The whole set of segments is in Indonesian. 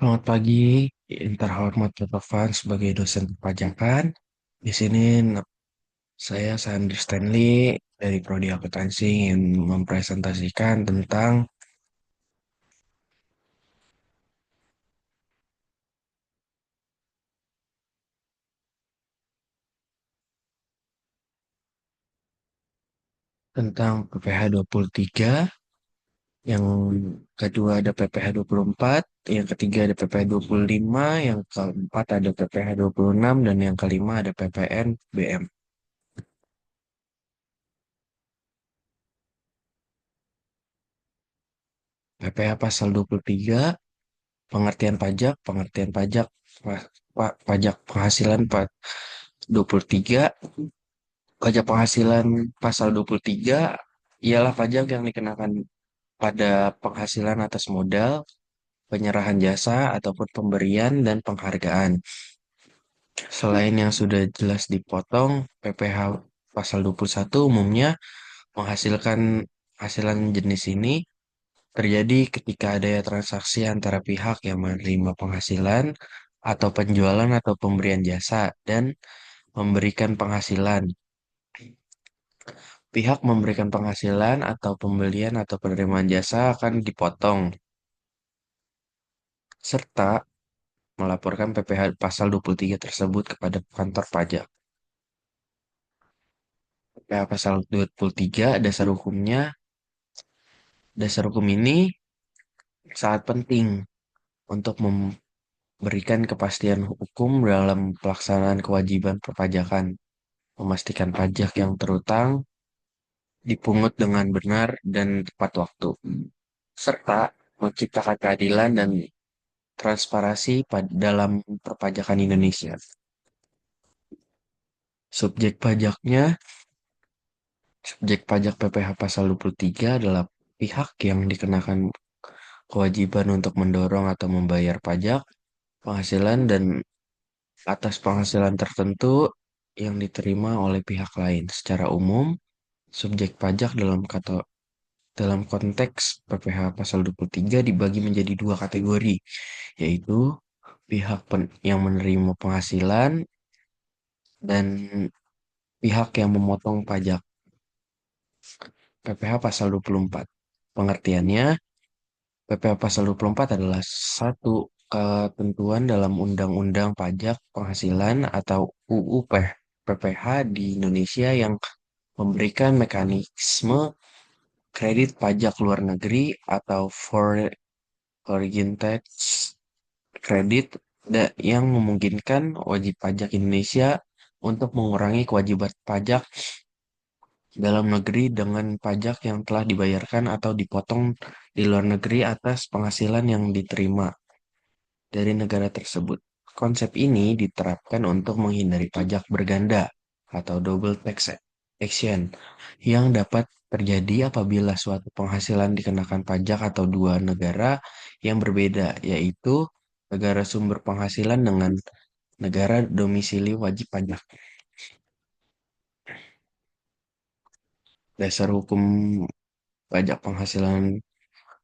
Selamat pagi, yang terhormat Bapak Fan sebagai dosen perpajakan. Di sini saya Sandri Stanley dari Prodi Akuntansi yang mempresentasikan tentang PPh 23, yang kedua ada PPh 24, yang ketiga ada PPh 25, yang keempat ada PPh 26, dan yang kelima ada PPN BM. PPh pasal 23, pengertian pajak, pajak penghasilan 23. Pajak penghasilan pasal 23 ialah pajak yang dikenakan pada penghasilan atas modal, penyerahan jasa, ataupun pemberian dan penghargaan. Selain yang sudah jelas dipotong, PPh pasal 21 umumnya menghasilkan hasilan jenis ini terjadi ketika ada transaksi antara pihak yang menerima penghasilan atau penjualan atau pemberian jasa dan memberikan penghasilan. Pihak memberikan penghasilan atau pembelian atau penerimaan jasa akan dipotong, serta melaporkan PPh pasal 23 tersebut kepada kantor pajak. PPh pasal 23, dasar hukum ini sangat penting untuk memberikan kepastian hukum dalam pelaksanaan kewajiban perpajakan, memastikan pajak yang terutang dipungut dengan benar dan tepat waktu, serta menciptakan keadilan dan transparansi dalam perpajakan Indonesia. Subjek pajaknya, subjek pajak PPh pasal 23 adalah pihak yang dikenakan kewajiban untuk mendorong atau membayar pajak, penghasilan, dan atas penghasilan tertentu yang diterima oleh pihak lain. Secara umum, subjek pajak dalam konteks PPh pasal 23 dibagi menjadi dua kategori, yaitu yang menerima penghasilan dan pihak yang memotong pajak. PPh pasal 24. Pengertiannya, PPh pasal 24 adalah satu ketentuan dalam Undang-Undang Pajak Penghasilan atau UU PPh di Indonesia yang memberikan mekanisme kredit pajak luar negeri atau foreign origin tax credit yang memungkinkan wajib pajak Indonesia untuk mengurangi kewajiban pajak dalam negeri dengan pajak yang telah dibayarkan atau dipotong di luar negeri atas penghasilan yang diterima dari negara tersebut. Konsep ini diterapkan untuk menghindari pajak berganda atau double taxation yang dapat terjadi apabila suatu penghasilan dikenakan pajak atau dua negara yang berbeda, yaitu negara sumber penghasilan dengan negara domisili wajib pajak. Dasar hukum pajak penghasilan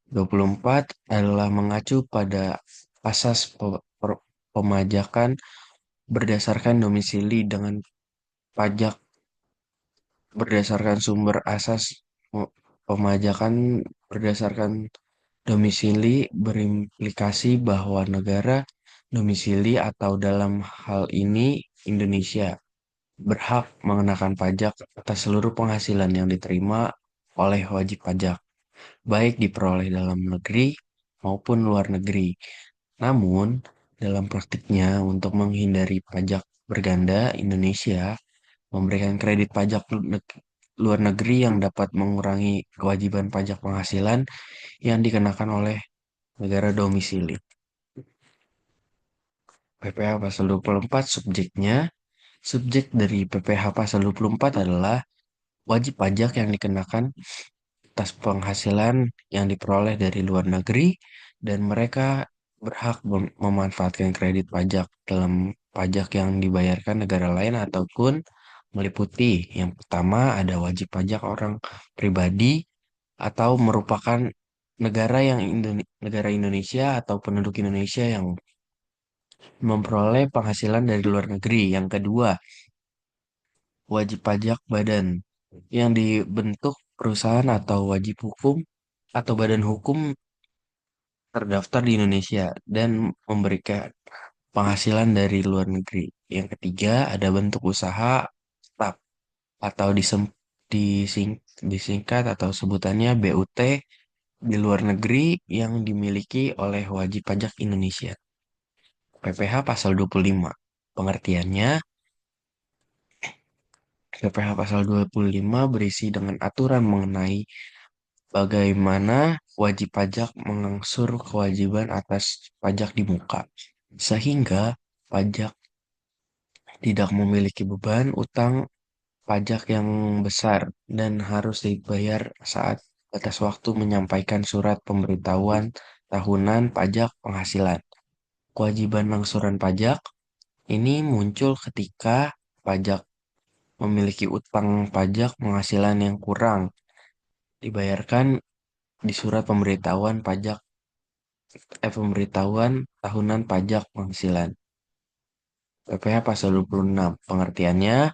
24 adalah mengacu pada asas pemajakan berdasarkan domisili dengan pajak berdasarkan sumber asas pemajakan berdasarkan domisili berimplikasi bahwa negara domisili atau dalam hal ini Indonesia berhak mengenakan pajak atas seluruh penghasilan yang diterima oleh wajib pajak, baik diperoleh dalam negeri maupun luar negeri. Namun, dalam praktiknya, untuk menghindari pajak berganda, Indonesia memberikan kredit pajak luar negeri yang dapat mengurangi kewajiban pajak penghasilan yang dikenakan oleh negara domisili. PPh pasal 24 subjek dari PPh pasal 24 adalah wajib pajak yang dikenakan atas penghasilan yang diperoleh dari luar negeri dan mereka berhak memanfaatkan kredit pajak dalam pajak yang dibayarkan negara lain ataupun meliputi yang pertama ada wajib pajak orang pribadi atau merupakan negara Indonesia atau penduduk Indonesia yang memperoleh penghasilan dari luar negeri. Yang kedua, wajib pajak badan yang dibentuk perusahaan atau wajib hukum atau badan hukum terdaftar di Indonesia dan memberikan penghasilan dari luar negeri. Yang ketiga, ada bentuk usaha tetap atau disingkat atau sebutannya BUT di luar negeri yang dimiliki oleh wajib pajak Indonesia. PPH pasal 25. Pengertiannya, PPH pasal 25 berisi dengan aturan mengenai bagaimana wajib pajak mengangsur kewajiban atas pajak di muka, sehingga pajak tidak memiliki beban utang pajak yang besar dan harus dibayar saat batas waktu menyampaikan surat pemberitahuan tahunan pajak penghasilan. Kewajiban angsuran pajak ini muncul ketika pajak memiliki utang pajak penghasilan yang kurang dibayarkan di surat pemberitahuan tahunan pajak penghasilan. PPh pasal 26. Pengertiannya,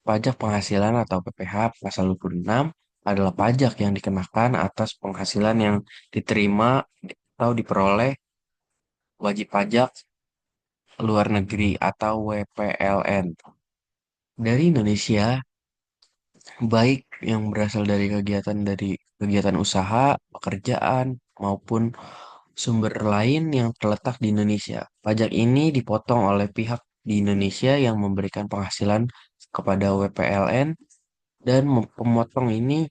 pajak penghasilan atau PPh pasal 26 adalah pajak yang dikenakan atas penghasilan yang diterima atau diperoleh wajib pajak luar negeri atau WPLN dari Indonesia, baik yang berasal dari kegiatan usaha, pekerjaan, maupun sumber lain yang terletak di Indonesia. Pajak ini dipotong oleh pihak di Indonesia yang memberikan penghasilan kepada WPLN dan pemotong ini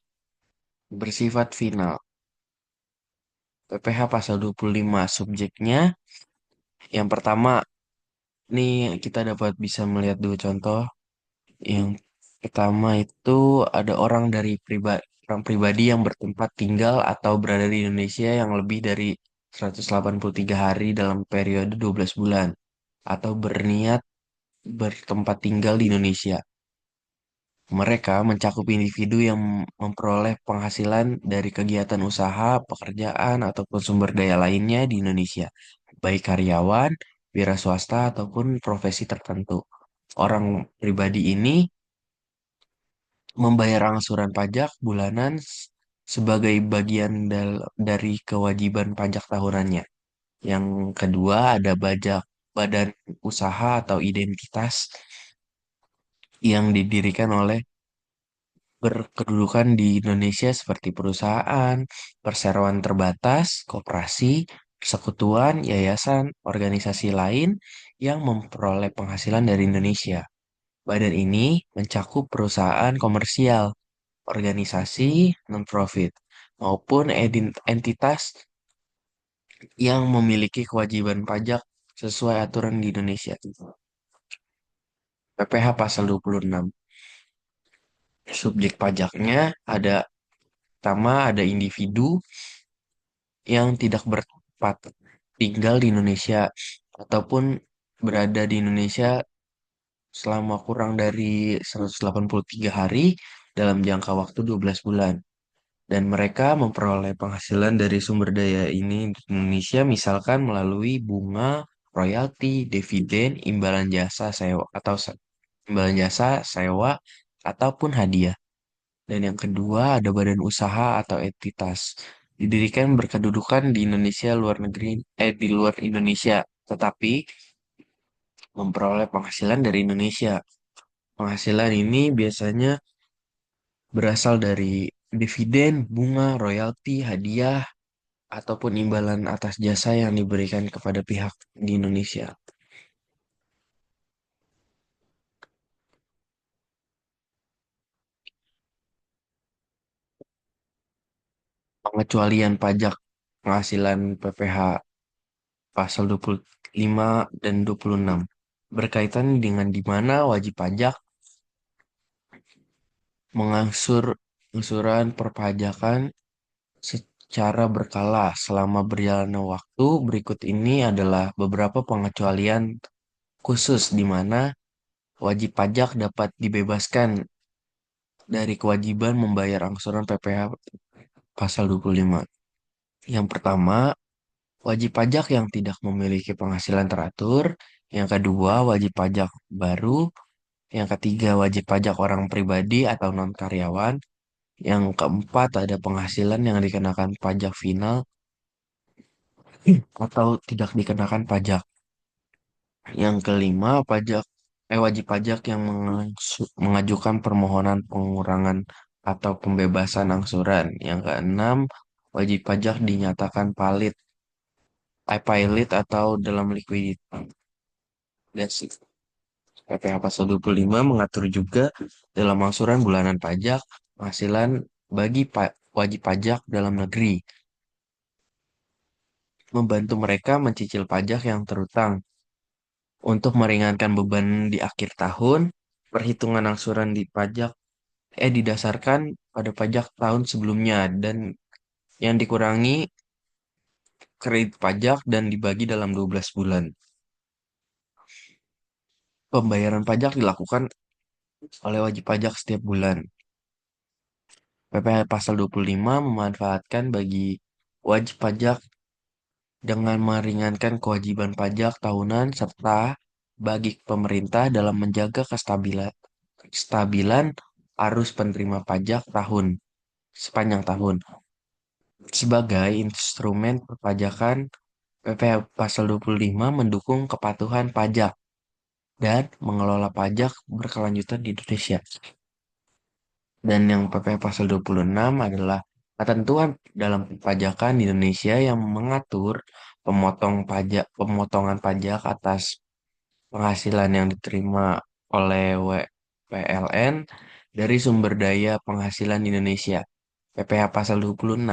bersifat final. PPh pasal 25 subjeknya yang pertama, nih kita dapat bisa melihat dua contoh. Yang pertama itu ada orang pribadi yang bertempat tinggal atau berada di Indonesia yang lebih dari 183 hari dalam periode 12 bulan atau berniat bertempat tinggal di Indonesia. Mereka mencakup individu yang memperoleh penghasilan dari kegiatan usaha, pekerjaan, ataupun sumber daya lainnya di Indonesia, baik karyawan, wira swasta, ataupun profesi tertentu. Orang pribadi ini membayar angsuran pajak bulanan sebagai bagian dari kewajiban pajak tahunannya. Yang kedua ada badan usaha atau identitas yang didirikan oleh berkedudukan di Indonesia seperti perusahaan, perseroan terbatas, koperasi, persekutuan, yayasan, organisasi lain yang memperoleh penghasilan dari Indonesia. Badan ini mencakup perusahaan komersial, organisasi non-profit, maupun entitas yang memiliki kewajiban pajak sesuai aturan di Indonesia. PPh pasal 26. Subjek pajaknya ada pertama ada individu yang tidak bertempat tinggal di Indonesia ataupun berada di Indonesia selama kurang dari 183 hari dalam jangka waktu 12 bulan. Dan mereka memperoleh penghasilan dari sumber daya ini di Indonesia misalkan melalui bunga, royalti, dividen, imbalan jasa, sewa, ataupun hadiah. Dan yang kedua ada badan usaha atau entitas. Didirikan berkedudukan di di luar Indonesia, tetapi memperoleh penghasilan dari Indonesia. Penghasilan ini biasanya berasal dari dividen, bunga, royalti, hadiah, ataupun imbalan atas jasa yang diberikan kepada pihak di Indonesia. Pengecualian pajak penghasilan PPh pasal 25 dan 26 berkaitan dengan di mana wajib pajak angsuran perpajakan secara berkala selama berjalannya waktu. Berikut ini adalah beberapa pengecualian khusus di mana wajib pajak dapat dibebaskan dari kewajiban membayar angsuran PPh pasal 25. Yang pertama, wajib pajak yang tidak memiliki penghasilan teratur. Yang kedua, wajib pajak baru. Yang ketiga, wajib pajak orang pribadi atau non-karyawan. Yang keempat, ada penghasilan yang dikenakan pajak final atau tidak dikenakan pajak. Yang kelima, wajib pajak yang mengajukan permohonan pengurangan atau pembebasan angsuran. Yang keenam, wajib pajak dinyatakan pilot atau dalam likuiditas. That's it. PPh Pasal 25 mengatur juga dalam angsuran bulanan pajak penghasilan bagi wajib pajak dalam negeri, membantu mereka mencicil pajak yang terutang. Untuk meringankan beban di akhir tahun, perhitungan angsuran di pajak didasarkan pada pajak tahun sebelumnya dan yang dikurangi kredit pajak dan dibagi dalam 12 bulan. Pembayaran pajak dilakukan oleh wajib pajak setiap bulan. PPh Pasal 25 memanfaatkan bagi wajib pajak dengan meringankan kewajiban pajak tahunan serta bagi pemerintah dalam menjaga kestabilan arus penerima pajak sepanjang tahun. Sebagai instrumen perpajakan, PPh Pasal 25 mendukung kepatuhan pajak dan mengelola pajak berkelanjutan di Indonesia. Dan yang PPh Pasal 26 adalah ketentuan dalam perpajakan di Indonesia yang mengatur pemotongan pajak atas penghasilan yang diterima oleh PLN dari sumber daya penghasilan Indonesia. PPh Pasal 26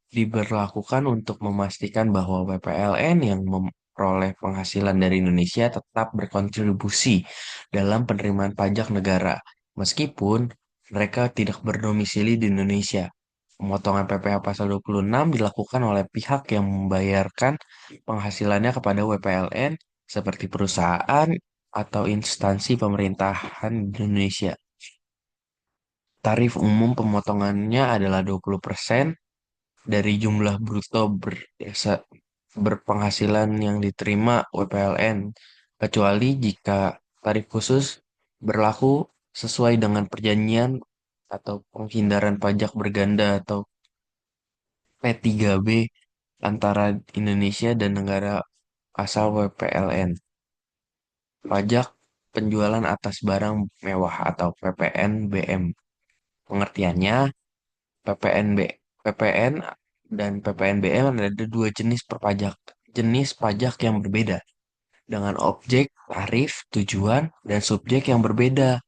diberlakukan untuk memastikan bahwa PPLN yang memperoleh penghasilan dari Indonesia tetap berkontribusi dalam penerimaan pajak negara, meskipun mereka tidak berdomisili di Indonesia. Pemotongan PPh Pasal 26 dilakukan oleh pihak yang membayarkan penghasilannya kepada WPLN seperti perusahaan atau instansi pemerintahan di Indonesia. Tarif umum pemotongannya adalah 20% dari jumlah bruto berpenghasilan yang diterima WPLN, kecuali jika tarif khusus berlaku sesuai dengan perjanjian atau penghindaran pajak berganda atau P3B antara Indonesia dan negara asal WPLN. Pajak penjualan atas barang mewah atau PPNBM. Pengertiannya, PPNB, PPN dan PPNBM ada dua jenis pajak yang berbeda dengan objek, tarif, tujuan, dan subjek yang berbeda.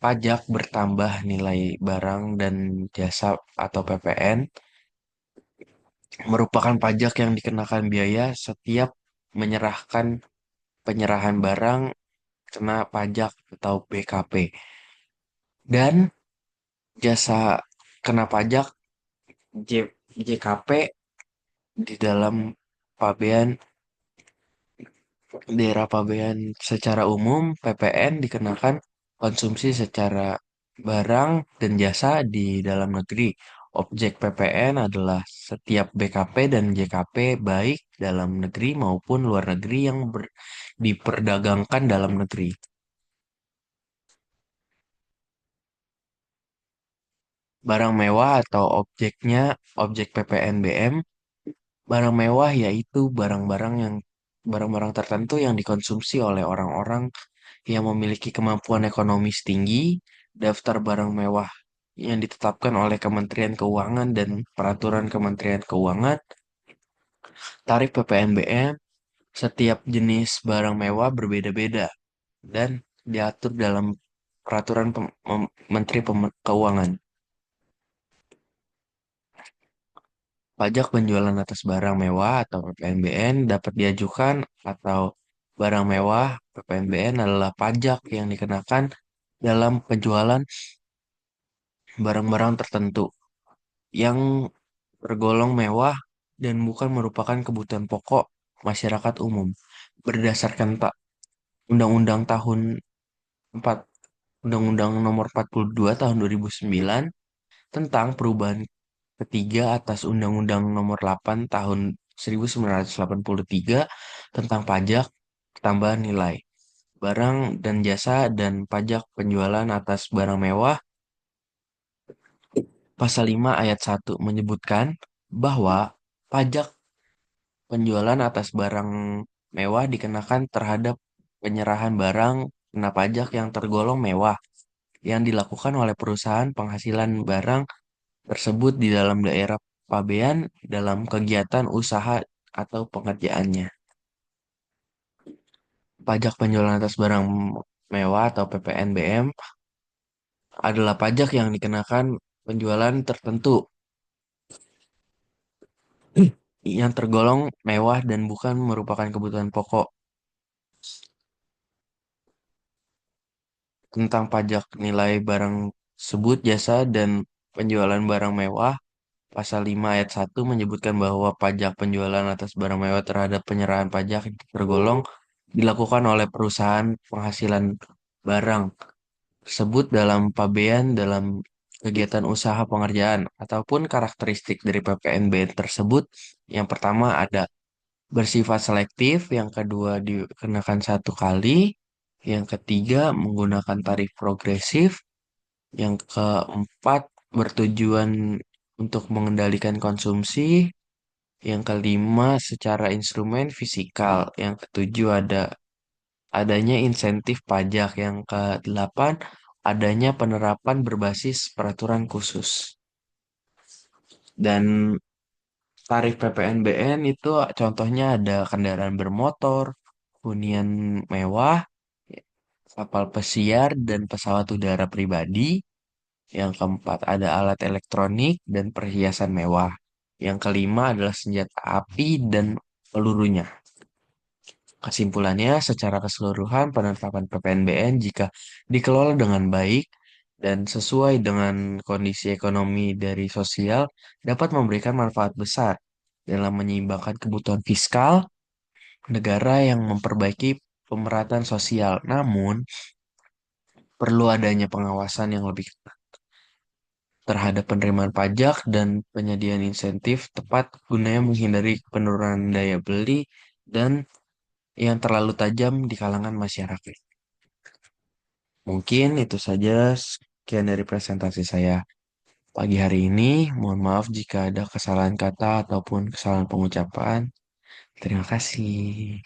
Pajak bertambah nilai barang dan jasa atau PPN merupakan pajak yang dikenakan biaya setiap menyerahkan penyerahan barang kena pajak atau BKP. Dan jasa kena pajak JKP di dalam pabean daerah pabean secara umum PPN dikenakan konsumsi secara barang dan jasa di dalam negeri. Objek PPN adalah setiap BKP dan JKP baik dalam negeri maupun luar negeri yang diperdagangkan dalam negeri. Barang mewah atau objek PPNBM. Barang mewah yaitu barang-barang tertentu yang dikonsumsi oleh orang-orang yang memiliki kemampuan ekonomis tinggi. Daftar barang mewah yang ditetapkan oleh Kementerian Keuangan dan Peraturan Kementerian Keuangan. Tarif PPNBM, setiap jenis barang mewah berbeda-beda dan diatur dalam Peraturan Menteri Keuangan. Pajak penjualan atas barang mewah atau PPNBM dapat diajukan atau barang mewah PPNBM adalah pajak yang dikenakan dalam penjualan barang-barang tertentu yang tergolong mewah dan bukan merupakan kebutuhan pokok masyarakat umum. Berdasarkan Undang-Undang tahun 4 Undang-Undang Nomor 42 tahun 2009 tentang perubahan ketiga atas Undang-Undang Nomor 8 Tahun 1983 tentang pajak tambahan nilai barang dan jasa dan pajak penjualan atas barang mewah. Pasal 5 ayat 1 menyebutkan bahwa pajak penjualan atas barang mewah dikenakan terhadap penyerahan barang kena pajak yang tergolong mewah yang dilakukan oleh perusahaan penghasilan barang tersebut di dalam daerah pabean dalam kegiatan usaha atau pengerjaannya. Pajak penjualan atas barang mewah atau PPNBM adalah pajak yang dikenakan penjualan tertentu yang tergolong mewah dan bukan merupakan kebutuhan pokok. Tentang pajak nilai barang sebut jasa dan penjualan barang mewah, Pasal 5 ayat 1 menyebutkan bahwa pajak penjualan atas barang mewah terhadap penyerahan pajak yang tergolong dilakukan oleh perusahaan penghasilan barang tersebut dalam pabean dalam kegiatan usaha pengerjaan ataupun karakteristik dari PPNB tersebut. Yang pertama ada bersifat selektif, yang kedua dikenakan satu kali, yang ketiga menggunakan tarif progresif, yang keempat bertujuan untuk mengendalikan konsumsi, yang kelima secara instrumen fisikal, yang ketujuh adanya insentif pajak, yang kedelapan adanya penerapan berbasis peraturan khusus. Dan tarif PPNBM itu contohnya ada kendaraan bermotor, hunian mewah, kapal pesiar, dan pesawat udara pribadi. Yang keempat ada alat elektronik dan perhiasan mewah. Yang kelima adalah senjata api dan pelurunya. Kesimpulannya, secara keseluruhan penetapan PPNBM jika dikelola dengan baik dan sesuai dengan kondisi ekonomi dari sosial dapat memberikan manfaat besar dalam menyeimbangkan kebutuhan fiskal negara yang memperbaiki pemerataan sosial. Namun, perlu adanya pengawasan yang lebih ketat terhadap penerimaan pajak dan penyediaan insentif tepat gunanya menghindari penurunan daya beli dan yang terlalu tajam di kalangan masyarakat. Mungkin itu saja sekian dari presentasi saya pagi hari ini. Mohon maaf jika ada kesalahan kata ataupun kesalahan pengucapan. Terima kasih.